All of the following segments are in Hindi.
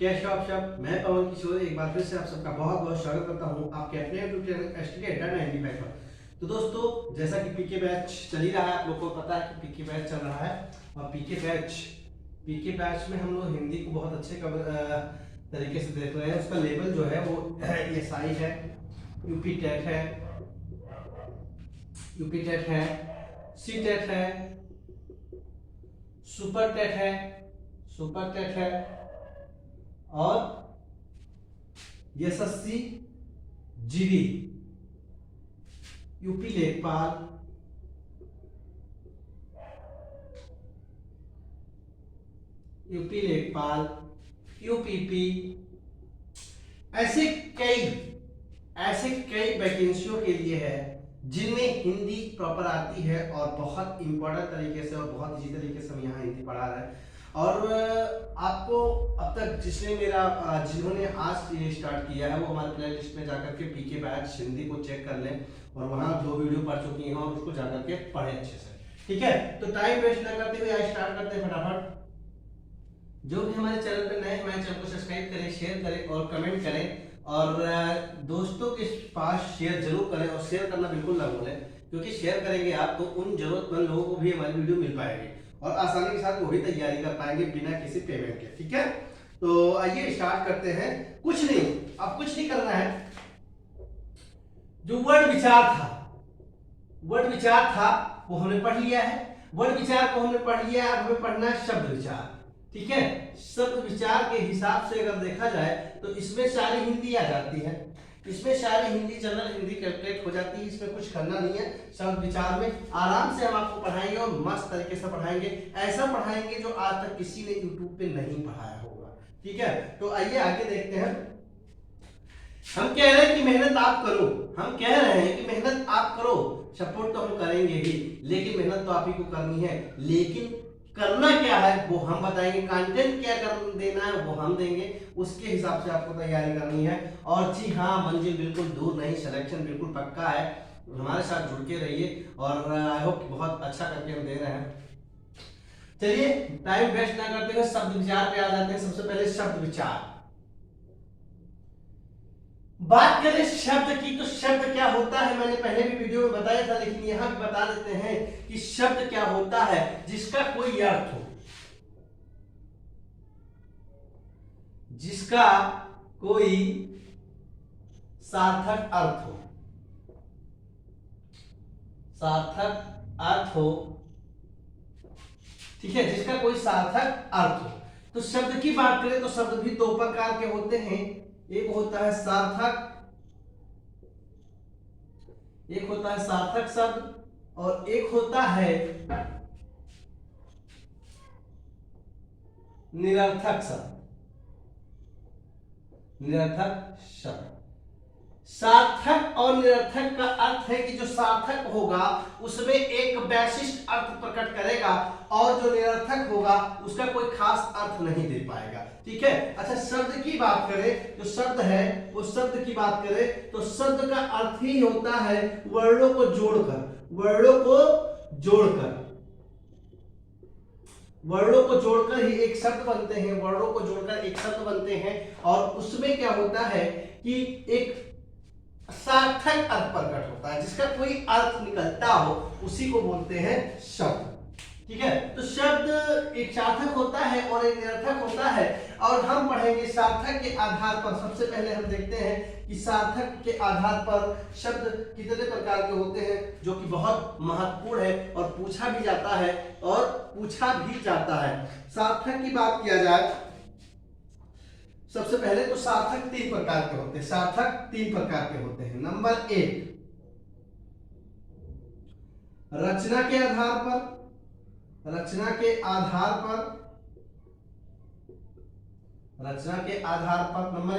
कैसे हो आप सब। मैं पवन किशोर एक बार फिर से आप सबका बहुत बहुत स्वागत करता हूं आपके अपने यूट्यूब चैनल एसटीके 95 पर। तो दोस्तों, जैसा कि पीके बैच चल ही रहा है, आप लोगों को पता है कि पीके बैच चल रहा है। और पीके बैच में हम लोग हिंदी को बहुत अच्छे तरीके से देख रहे हैं। उसका लेवल जो है वो एसआई है, यूपी टेट है, सी टेट है, सुपर टेट है, और यशस्वी जीडी, यूपी लेखपाल, यूपीपी, ऐसे कई वैकेंसियों के लिए है जिनमें हिंदी प्रॉपर आती है और बहुत इंपॉर्टेंट तरीके से और बहुत इजी तरीके से हम यहाँ हिंदी पढ़ा रहे हैं। और आपको अब तक जिन्होंने आज ये स्टार्ट किया है वो हमारे प्ले लिस्ट में जाकर के पीके बैच हिंदी को चेक कर लें और वहाँ 2 वीडियो पढ़ चुकी हैं और उसको जाकर के पढ़े अच्छे से। ठीक है, तो टाइम वेस्ट ना करते हुए आज स्टार्ट करते हैं फटाफट। जो भी हमारे चैनल पे नए हैं हमारे चैनल को सब्सक्राइब करें, शेयर करें और कमेंट करें और दोस्तों के पास शेयर जरूर करें। और शेयर करना बिल्कुल ना भूलें, क्योंकि शेयर करेंगे आप तो उन जरूरतमंद लोगों को भी हमारी वीडियो मिल पाएगी और आसानी के साथ वो भी तैयारी कर पाएंगे बिना किसी पेमेंट के। ठीक है, तो आइए स्टार्ट करते हैं। कुछ नहीं करना है। जो वर्ड विचार था वो हमने पढ़ लिया है। वर्ड विचार को हमने पढ़ लिया है, अब हमें पढ़ना है शब्द विचार। ठीक है, शब्द विचार के हिसाब से अगर देखा जाए तो इसमें सारी हिंदी आ जाती है, इसमें सारी हिंदी जनरल हिंदी कैलकुलेट हो जाती है। इसमें कुछ करना नहीं है। शब्द विचार में आराम से हम आपको पढ़ाएंगे और मस्त तरीके से पढ़ाएंगे। ऐसा पढ़ाएंगे जो आज तक किसी ने यूट्यूब पे नहीं पढ़ाया होगा। ठीक है, तो आइए आगे देखते हैं। हम कह रहे हैं कि मेहनत आप करो, सपोर्ट तो हम करेंगे ही, लेकिन मेहनत तो आप ही को करनी है। लेकिन करना क्या है वो हम बताएंगे, कंटेंट क्या कर देना है वो हम देंगे, उसके हिसाब से आपको तैयारी करनी है। और जी हाँ, मंजिल बिल्कुल दूर नहीं, सिलेक्शन बिल्कुल पक्का है। हमारे साथ जुड़ के रहिए और आई होप बहुत अच्छा करके हम दे रहे हैं। चलिए टाइम वेस्ट ना करते हुए शब्द विचार पे आ जाते हैं। सबसे पहले शब्द विचार बात करें शब्द की, तो शब्द क्या होता है मैंने पहले भी वीडियो में बताया था, लेकिन यहां भी बता देते हैं कि शब्द क्या होता है जिसका कोई अर्थ हो, जिसका कोई सार्थक अर्थ हो। ठीक है, जिसका कोई सार्थक अर्थ हो। तो शब्द की बात करें तो शब्द भी 2 प्रकार के होते हैं। एक होता है सार्थक शब्द और एक होता है निरर्थक शब्द। सार्थक और निरर्थक का अर्थ है कि जो सार्थक होगा उसमें एक वैशिष्ट अर्थ प्रकट करेगा और जो निरर्थक होगा उसका कोई खास अर्थ नहीं दे पाएगा। ठीक है, अच्छा शब्द की बात करें, जो शब्द है वो शब्द की बात करें तो शब्द का अर्थ ही होता है वर्णों को जोड़कर ही एक शब्द बनते हैं। और उसमें क्या होता है कि एक सार्थक अर्थ प्रकट होता है, जिसका कोई अर्थ निकलता हो उसी को बोलते हैं शब्द। ठीक है, तो शब्द एक सार्थक होता है और एक निरर्थक होता है। और हम पढ़ेंगे सार्थक के आधार पर। सबसे पहले हम देखते हैं कि सार्थक के आधार पर शब्द कितने प्रकार के होते हैं, जो कि बहुत महत्वपूर्ण है और पूछा भी जाता है। सार्थक की बात किया जाए, सबसे पहले तो सार्थक 3 प्रकार के होते हैं। नंबर 1, रचना के आधार पर। नंबर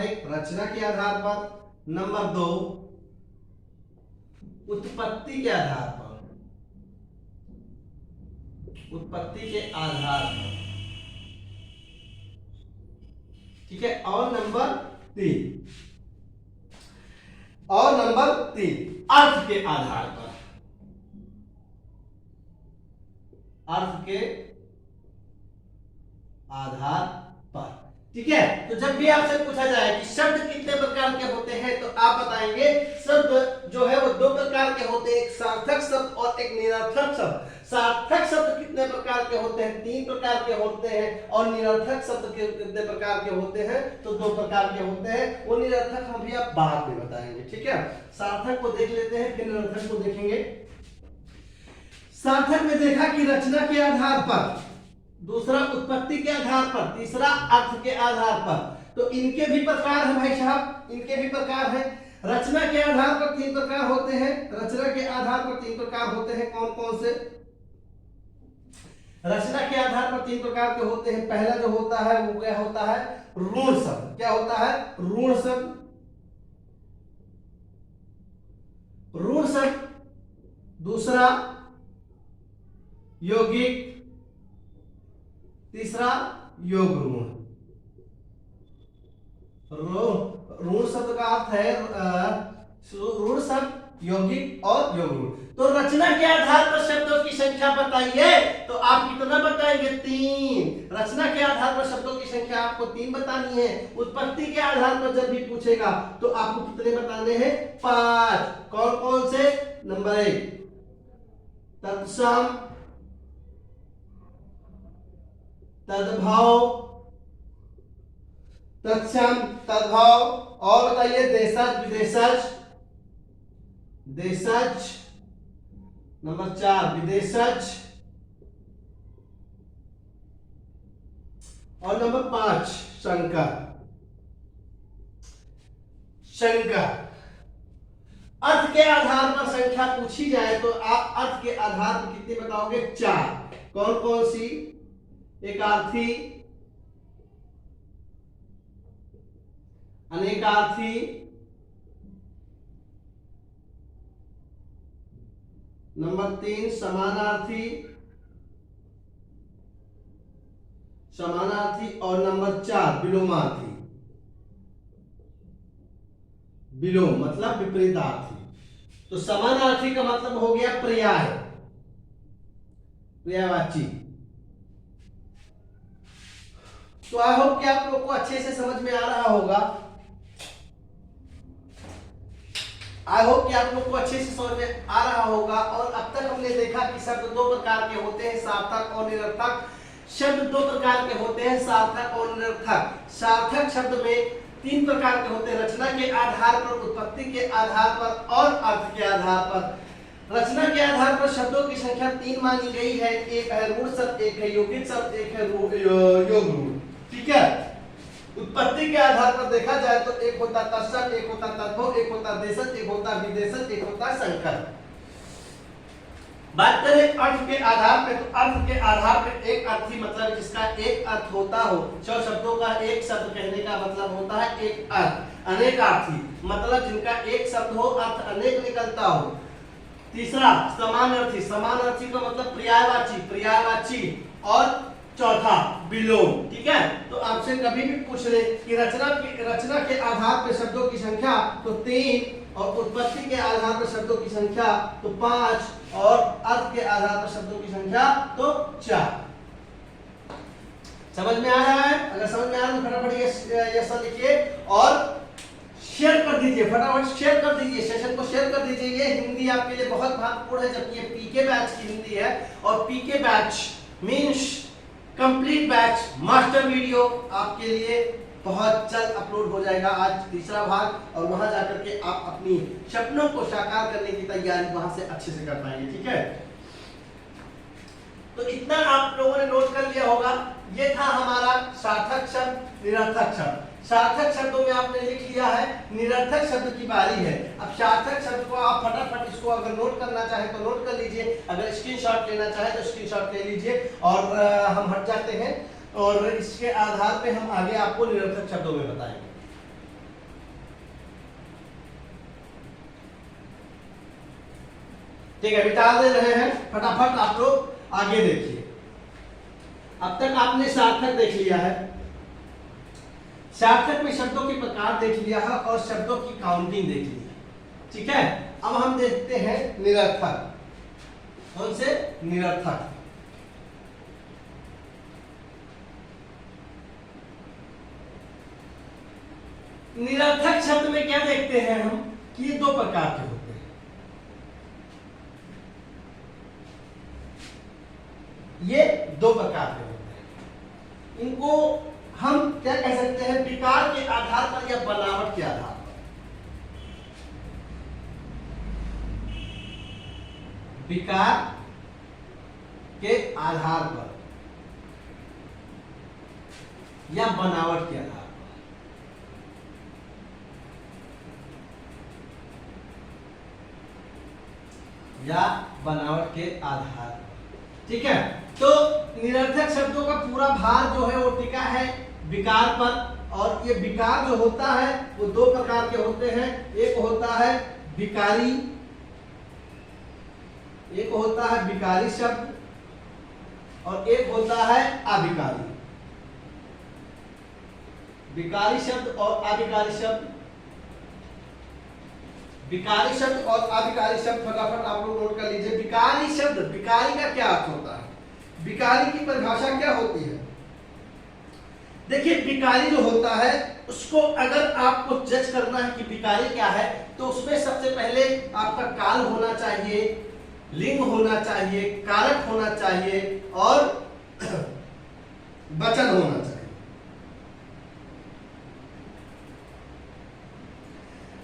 1 रचना के आधार पर। नंबर 2 उत्पत्ति के आधार पर। ठीक है, और नंबर 3 अर्थ के आधार पर। ठीक है। तो जब भी आपसे पूछा जाए कि शब्द कितने प्रकार के होते हैं, तो आप बताएंगे शब्द जो है वो दो प्रकार के होते हैं, एक सार्थक शब्द और एक निरर्थक शब्द। सार्थक शब्द कितने प्रकार के होते हैं? 3 प्रकार के होते हैं। और निरर्थक शब्द कितने प्रकार के होते हैं? तो 2 प्रकार के होते हैं। वो निरर्थक हम भी आप बाद में बताएंगे, ठीक है। सार्थक को देख लेते हैं, फिर निरर्थक को देखेंगे। सार्थक में देखा कि रचना के आधार पर, दूसरा उत्पत्ति के आधार पर, तीसरा अर्थ के आधार पर। तो इनके भी प्रकार हैं भाई साहब, इनके भी प्रकार हैं। रचना के आधार पर 3 प्रकार होते हैं। रचना के आधार पर 3 प्रकार होते हैं। कौन कौन से? रचना के आधार पर 3 प्रकार के होते हैं। पहला जो होता है वो क्या होता है? ऋण शब्द। क्या होता है? ऋण शब्द। ऋण शब्द। दूसरा यौगिक, तीसरा योग ऋण। ऋण शब्द का अर्थ है ऋण शब्द, यौगिक और योग ऋण। तो रचना के आधार पर शब्दों की संख्या बताइए, तो आप कितना बताएंगे? 3। रचना के आधार पर शब्दों की संख्या आपको 3 बतानी है। उत्पत्ति के आधार पर जब भी पूछेगा तो आपको कितने बताने हैं? 5। कौन कौन से? नंबर 1 तत्सम, तद्भव, तत्सम, तद्भव, और बताइए देशज, विदेशज, देशज। नंबर 4 विदेशज, और नंबर 5 संकर। संकर। अर्थ के आधार पर संख्या पूछी जाए तो आप अर्थ के आधार पर कितने बताओगे? 4। कौन कौन सी? एकार्थी, अनेकार्थी, नंबर 3 समानार्थी, समानार्थी, और नंबर 4 विलोमार्थी। विलोम मतलब विपरीतार्थी। तो समानार्थी का मतलब हो गया पर्याय, पर्यायवाची। तो आई होप कि आप लोग को अच्छे से समझ में आ रहा होगा। आई होप कि आप लोग को अच्छे से समझ में आ रहा होगा। और अब तक हमने देखा कि शब्द 2 प्रकार के होते हैं, सार्थक और निरर्थक। शब्द 2 प्रकार के होते हैं, सार्थक और निरर्थक। सार्थक शब्द में 3 प्रकार के होते हैं, रचना के आधार पर, उत्पत्ति के आधार पर और अर्थ के आधार पर। रचना के आधार पर शब्दों की संख्या 3 मानी गई है। एक है ऋण शब्द, एक है यौगिक शब्द, एक है योग ऋण, ठीक है। उत्पत्ति के आधार पर देखा जाए तो एक होता तत्सम, एक होता तद्भव, एक होता देशज, एक होता विदेशज, एक होता संकर। बात करें अर्थ के आधार पे, तो अर्थ के आधार पे एक अर्थी मतलब जिसका एक अर्थ होता हो। 6 शब्दों का एक शब्द कहने का मतलब होता है एक अर्थ। अनेकार्थी मतलब जिनका एक शब्द हो, अर्थ अनेक निकलता हो। तीसरा समानार्थी, समानार्थी का मतलब पर्यायवाची, पर्यायवाची। और चौथा विलोम, ठीक है। तो आपसे कभी भी पूछ ले कि रचना के आधार पर शब्दों की संख्या तो 3, और उत्पत्ति के आधार पर शब्दों की संख्या तो 5, और अर्थ के आधार पर शब्दों की संख्या तो 4। समझ में आ रहा है? अगर समझ में आ रहा है तो फटाफट ये लिखिए और शेयर कर दीजिए, फटाफट शेयर कर दीजिए, सेशन को शेयर कर दीजिए। ये हिंदी आपके लिए बहुत महत्वपूर्ण है, जबकि ये पीके बैच की हिंदी है। और PK batch means complete batch master video आपके लिए बहुत जल्द अपलोड हो जाएगा। आज तीसरा भाग, और वहां जाकर के आप अपनी सपनों को साकार करने की तैयारी वहां से अच्छे से कर पाएंगे, ठीक है। तो इतना आप लोगों ने नोट कर लिया होगा। ये था हमारा सार्थक शब्द, निरर्थक शब्द। सार्थक शब्दों में आपने लिख लिया है, निरर्थक शब्द की बारी है। अब सार्थक शब्द को आप फटाफट इसको अगर नोट करना चाहे तो नोट कर लीजिए, अगर स्क्रीनशॉट लेना चाहे तो स्क्रीनशॉट ले लीजिए। और हम हट जाते हैं और इसके आधार पे हम आगे आपको निरर्थक शब्दों में बताएंगे। ठीक है, मिटा दे रहे हैं, फटाफट आप लोग आगे देखिए। अब तक आपने सार्थक देख लिया है, सार्थक में शब्दों के प्रकार देख लिया है और शब्दों की काउंटिंग देख ली है, ठीक है। अब हम देखते हैं निरर्थक। कौन से? निरर्थक। निरर्थक शब्द में क्या देखते हैं हम कि ये दो प्रकार के होते हैं। ये दो प्रकार के होते हैं। इनको हम क्या कह सकते हैं, विकार के आधार पर या बनावट के आधार पर। विकार के आधार पर या बनावट के आधार पर। या बनावट के आधार पर, ठीक है। तो निरर्थक शब्दों का पूरा भार जो है वो टिका है विकार पर। और ये विकार जो होता है वो दो प्रकार के होते हैं। एक होता है विकारी, एक होता है विकारी शब्द और एक होता है अविकारी। विकारी शब्द और अविकारी शब्द। विकारी शब्द और अविकारी शब्द फटाफट आप लोग नोट कर लीजिए। विकारी शब्द, विकारी का क्या अर्थ होता है, विकारी की परिभाषा क्या होती है। देखिए विकारी जो होता है उसको अगर आपको जज करना है कि विकारी क्या है, तो उसमें सबसे पहले आपका काल होना चाहिए, लिंग होना चाहिए, कारक होना चाहिए और वचन होना चाहिए।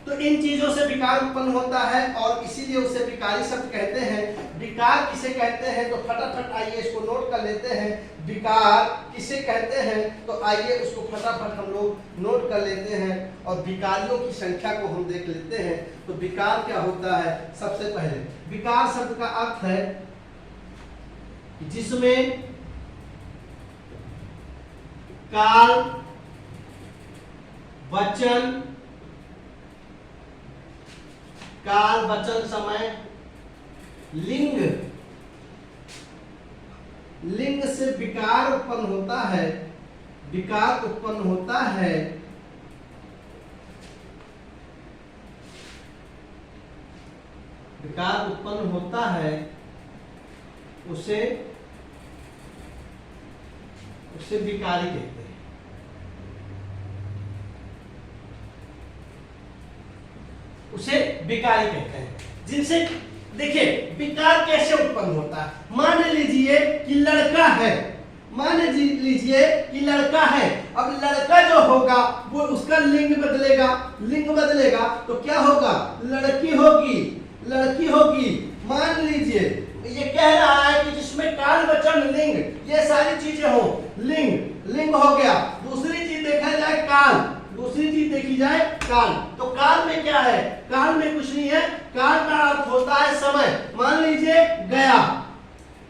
तो इन चीजों से विकार उत्पन्न होता है और इसीलिए उसे विकारी शब्द कहते हैं। विकार किसे कहते हैं तो फटाफट आइए इसको नोट कर लेते हैं। विकार किसे कहते हैं तो आइए उसको फटाफट हम लोग नोट कर लेते हैं और विकारियों की संख्या को हम देख लेते हैं। तो विकार क्या होता है, सबसे पहले विकार शब्द का अर्थ है जिसमें काल, वचन, काल, वचन, समय, लिंग, लिंग से विकार उत्पन्न होता है। विकार उत्पन्न होता है विकार उत्पन्न होता है उसे विकारी कहते हैं। उसे विकारी कहते हैं। जिनसे देखिए विकार कैसे उत्पन्न होता है। मान लीजिए कि लड़का है, मान लीजिए कि लड़का है। अब लड़का जो होगा वो उसका लिंग बदलेगा, लिंग बदलेगा तो क्या होगा, लड़की होगी, लड़की होगी। मान लीजिए ये कह रहा है कि जिसमें काल, वचन, लिंग ये सारी चीजें हो, लिंग, लिंग हो गया। दूसरी चीज देखा जाए काल, दूसरी चीज देखी जाए काल। तो काल में क्या है, काल में कुछ नहीं है। काल का अर्थ होता है समय। मान लीजिए गया,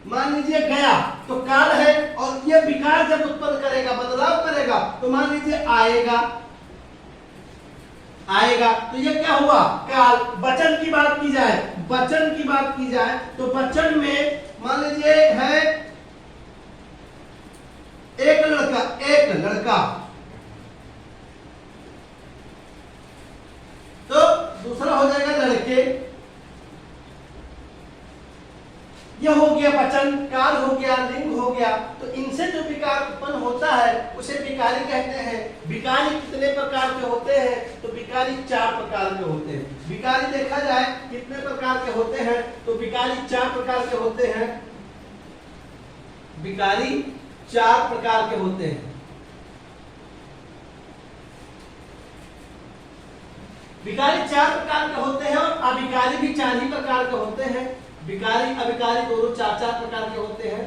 मान लीजिए गया तो काल है। और ये विकार जब उत्पन्न करेगा, बदलाव करेगा तो मान लीजिए आएगा, आएगा तो ये क्या हुआ, काल। वचन की बात की जाए, वचन की बात की जाए तो वचन में मान लीजिए है एक लड़का, एक लड़का, तो दूसरा हो जाएगा लड़के। यह हो गया वचन, काल हो गया, लिंग हो गया। तो इनसे जो विकार उत्पन्न होता है उसे विकारी कहते हैं। विकारी कितने प्रकार के होते हैं तो विकारी 4 प्रकार के होते हैं। विकारी देखा जाए कितने प्रकार के होते हैं तो विकारी 4 प्रकार के होते हैं। विकारी 4 प्रकार के होते हैं। विकारी 4 प्रकार के होते हैं और अविकारी भी 4 ही प्रकार के होते हैं। विकारी अविकारी दोनों 4-4 प्रकार के होते हैं।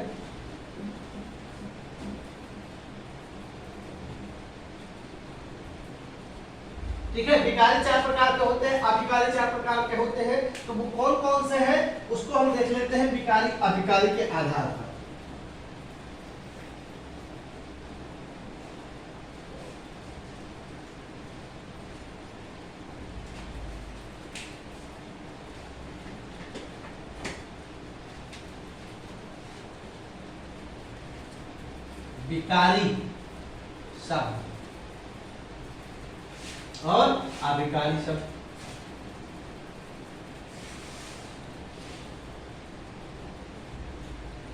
ठीक है, विकारी 4 प्रकार के होते हैं, अविकारी 4 प्रकार के होते हैं। तो वो कौन कौन से हैं उसको हम देख लेते हैं विकारी अविकारी के आधार पर। विकारी शब्द और अविकारी शब्द।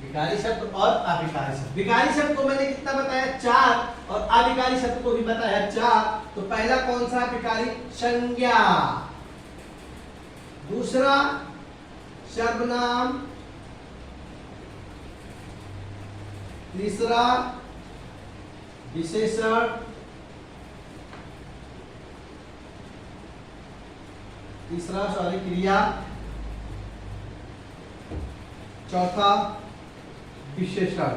विकारी शब्द और अविकारी शब्द। विकारी शब्द को मैंने कितना बताया, 4, और अविकारी शब्द को भी बताया 4। तो पहला कौन सा विकारी? संज्ञा। दूसरा सर्वनाम। तीसरा विशेषण। क्रिया। चौथा विशेषण।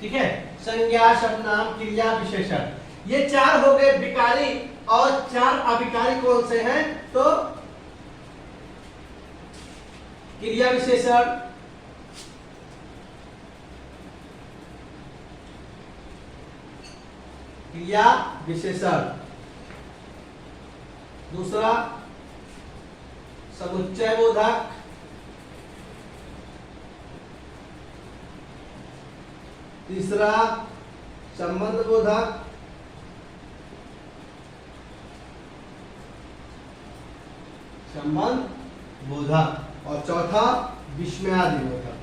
ठीक है, संज्ञा, सर्वनाम, क्रिया, विशेषण, ये चार हो गए विकारी। और चार अविकारी कौन से हैं? तो क्रिया विशेषण, दूसरा समुच्चय बोधक, तीसरा संबंध बोधक, और चौथा विस्मयादि बोधक।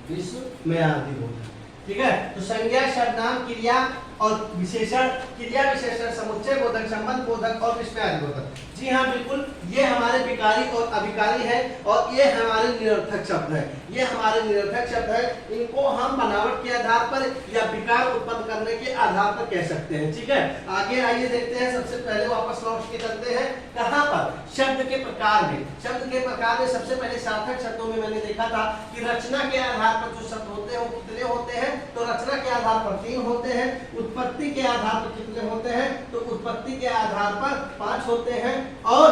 विस्मयादि बोधक। ठीक है, तो संज्ञा, सर्वनाम, क्रिया और विशेषण, क्रिया विशेषण, समुच्चय बोधक, संबंध बोधक और विस्मयादि बोधक। जी हाँ, बिल्कुल, ये हमारे विकारी और अविकारी है और ये हमारे निरर्थक शब्द है। ये हमारे निरर्थक शब्द है, इनको हम बनावट के आधार पर या विकार उत्पन्न करने के आधार पर कह सकते हैं। ठीक है, आगे आइए देखते हैं। सबसे पहले वापस लौट के चलते हैं कहाँ पर? शब्द के प्रकार में। शब्द के प्रकार में सबसे पहले सार्थक शब्दों में मैंने देखा था कि रचना के आधार पर जो शब्द होते हैं वो कितने होते हैं? तो रचना के आधार पर 3 होते हैं। उत्पत्ति के आधार पर कितने होते हैं? तो उत्पत्ति के आधार पर 5 होते हैं और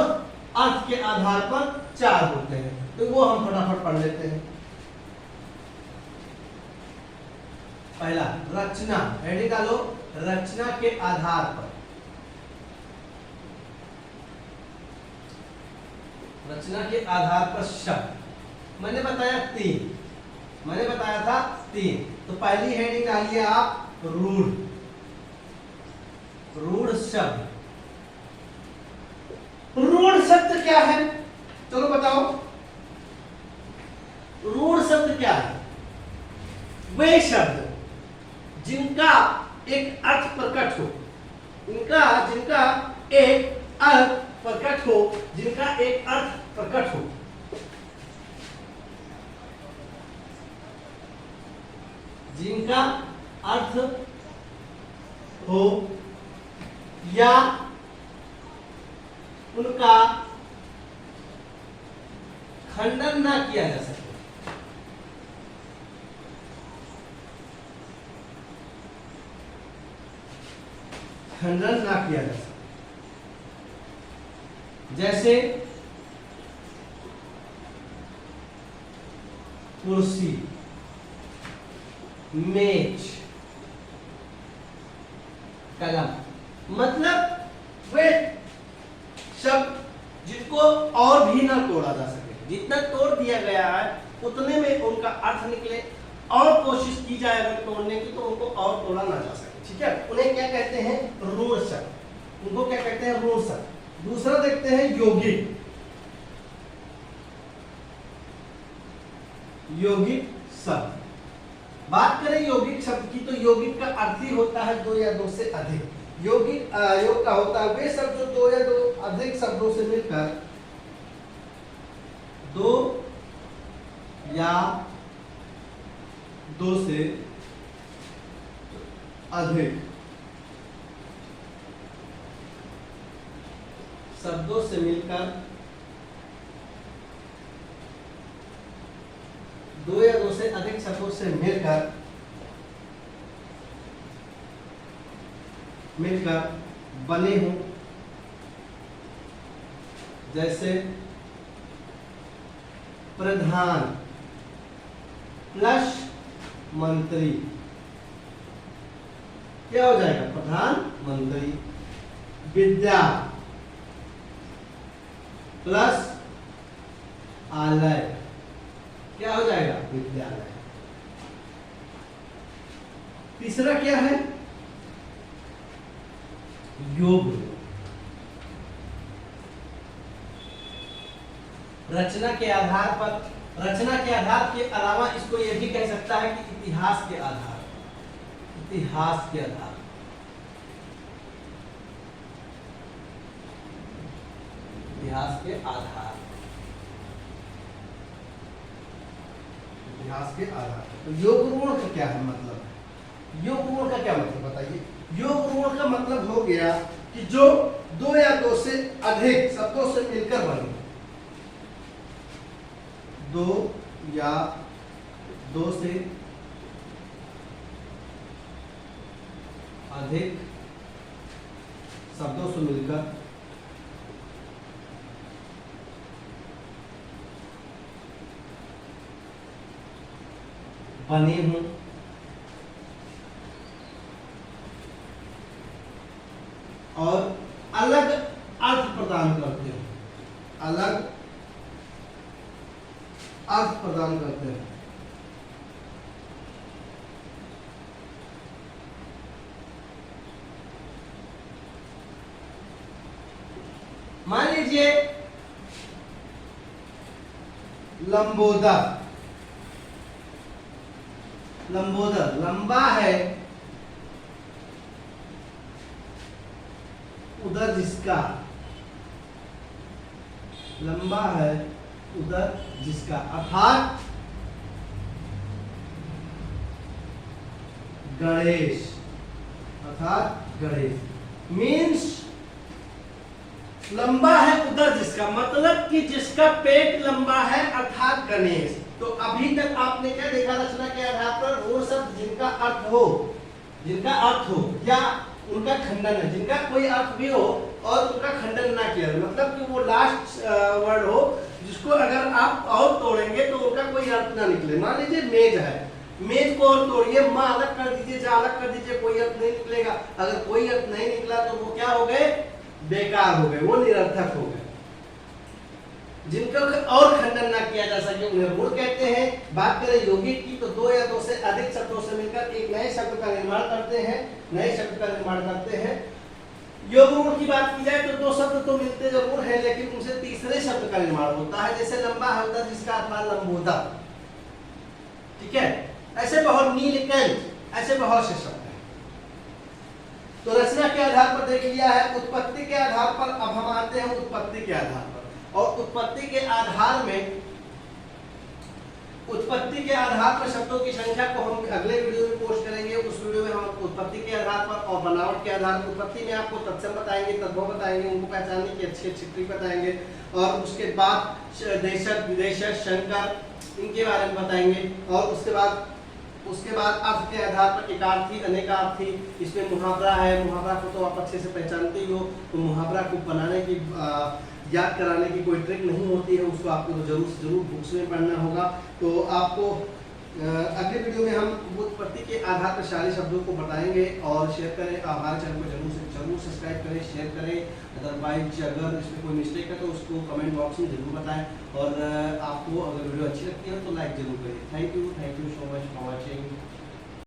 अर्थ के आधार पर 4 होते हैं। तो वो हम फटाफट पढ़ लेते हैं। पहला रचना, हेडिंग डालो, रचना के आधार पर। रचना के आधार पर शब्द मैंने बताया 3, मैंने बताया था 3। तो पहली हेडिंग डालिए आप रूढ़। रूढ़ शब्द। रूढ़ शब्द क्या है? चलो बताओ, रूढ़ शब्द क्या है? वे शब्द जिनका एक अर्थ प्रकट हो, जिनका एक अर्थ प्रकट हो, जिनका एक अर्थ प्रकट हो। जिनका अर्थ हो या उनका खंडन ना किया जा सके। खंडन ना किया जा सके। जैसे कुर्सी, मेज, कलम, मतलब वे शब्द जिनको और भी ना तोड़ा जा सके। जितना तोड़ दिया गया है उतने में उनका अर्थ निकले, और कोशिश की जाए अगर तोड़ने की तो उनको और तोड़ा ना जा सके। ठीक है, उन्हें क्या कहते हैं? रूढ़ शब्द। उनको क्या कहते हैं? रूढ़ शब्द। दूसरा देखते हैं यौगिक। यौगिक शब्द। बात करें यौगिक शब्द की तो यौगिक का अर्थ ही होता है 2 या 2 से अधिक। यौगिक योग का होता है वे शब्द जो 2 या 2 अधिक शब्दों से मिलकर 2 या 2 से अधिक शब्दों से मिलकर 2 या 2 से अधिक शब्दों से मिलकर बने हों। जैसे प्रधान प्लस मंत्री, क्या हो जाएगा? प्रधान मंत्री। विद्या प्लस आलय, क्या हो जाएगा? विद्यालय। तीसरा क्या है? योग। रचना के आधार पर, रचना के आधार के अलावा इसको यह भी कह सकता है कि इतिहास के आधार, इतिहास के आधार, इतिहास के आधार, इतिहास के आधार। तो योग गुण का क्या है मतलब? योग गुण का क्या मतलब बताइए? योग गुण का मतलब हो गया कि जो दो या दो से अधिक शब्दों से मिलकर बने, दो या दो से अधिक शब्दों से मिलकर बने हों और अलग अर्थ प्रदान करते हैं, अलग अर्थ प्रदान करते हैं। मान लीजिए लंबोदर, लंबोदर लंबा है, उधर जिसका, लंबा है उधर जिसका, अर्थात गणेश, अर्थात गणेश मीन्स लंबा है उधर जिसका, मतलब कि जिसका पेट लंबा है अर्थात गणेश। तो अभी तक आपने क्या देखा? रचना के आधार पर वो शब्द जिनका अर्थ हो, जिनका अर्थ हो या उनका खंडन है, जिनका कोई अर्थ भी हो और उनका खंडन ना किया, मतलब कि वो लास्ट वर्ड हो जिसको अगर आप और तोड़ेंगे तो उनका कोई अर्थ ना निकले। मान लीजिए मेज है, मेज को और तोड़िए, माँ अलग कर दीजिए, जा अलग कर दीजिए, कोई अर्थ नहीं निकलेगा। अगर कोई अर्थ नहीं निकला तो वो क्या हो गए? बेकार हो गए, वो निरर्थक हो गए। जिनका और खंडन ना किया जा सके उन्हें ऋण कहते हैं। बात करें यौगिक की तो दो या दो से अधिक शब्दों से मिलकर एक नए शब्द का निर्माण करते हैं, नए शब्द का निर्माण करते हैं। योग गुण की बात की जाए तो दो शब्द तो मिलते जरूर हैं, लेकिन उनसे तीसरे शब्द का निर्माण होता है। जैसे लंबा है उधर जिसका अर्थ लंबोदर, ठीक है। ऐसे बहुत नीलकंठ, ऐसे बहुत से शब्द हैं। तो रचना के आधार पर देख लिया है। उत्पत्ति के आधार पर अब हम आते हैं उत्पत्ति के आधार पर, और उत्पत्ति के आधार में, उत्पत्ति के आधार पर शब्दों की संख्या को हम अगले वीडियो में पोस्ट करेंगे। उस वीडियो में हम उत्पत्ति के आधार पर और बनावट के आधार पर, उत्पत्ति में आपको तत्सम बताएंगे, तद्भव बताएंगे, उनको पहचानने की अच्छी अच्छी ट्रिक बताएंगे, और उसके बाद देशक, विदेशक, शंकर, इनके बारे में बताएंगे। और उसके बाद अर्थ के आधार पर एकार्थी, अनेकार्थी, इसमें मुहावरा है, मुहावरा को तो आप अच्छे से पहचानते ही हो। तो मुहावरा को बनाने की, याद कराने की कोई ट्रिक नहीं होती है, उसको आपको तो जरूर से जरूर बुक्स में पढ़ना होगा। तो आपको अगले वीडियो में हम उत्पत्ति के आधार पर शाली शब्दों को बताएंगे। और शेयर करें, हमारे चैनल को जरूर सब्सक्राइब करें, शेयर करें। अदरवाइज अगर इसमें कोई मिस्टेक है तो उसको कमेंट बॉक्स में जरूर बताएं। और आपको अगर वीडियो अच्छी लगती है तो लाइक जरूर करें। Thank you so much for watching.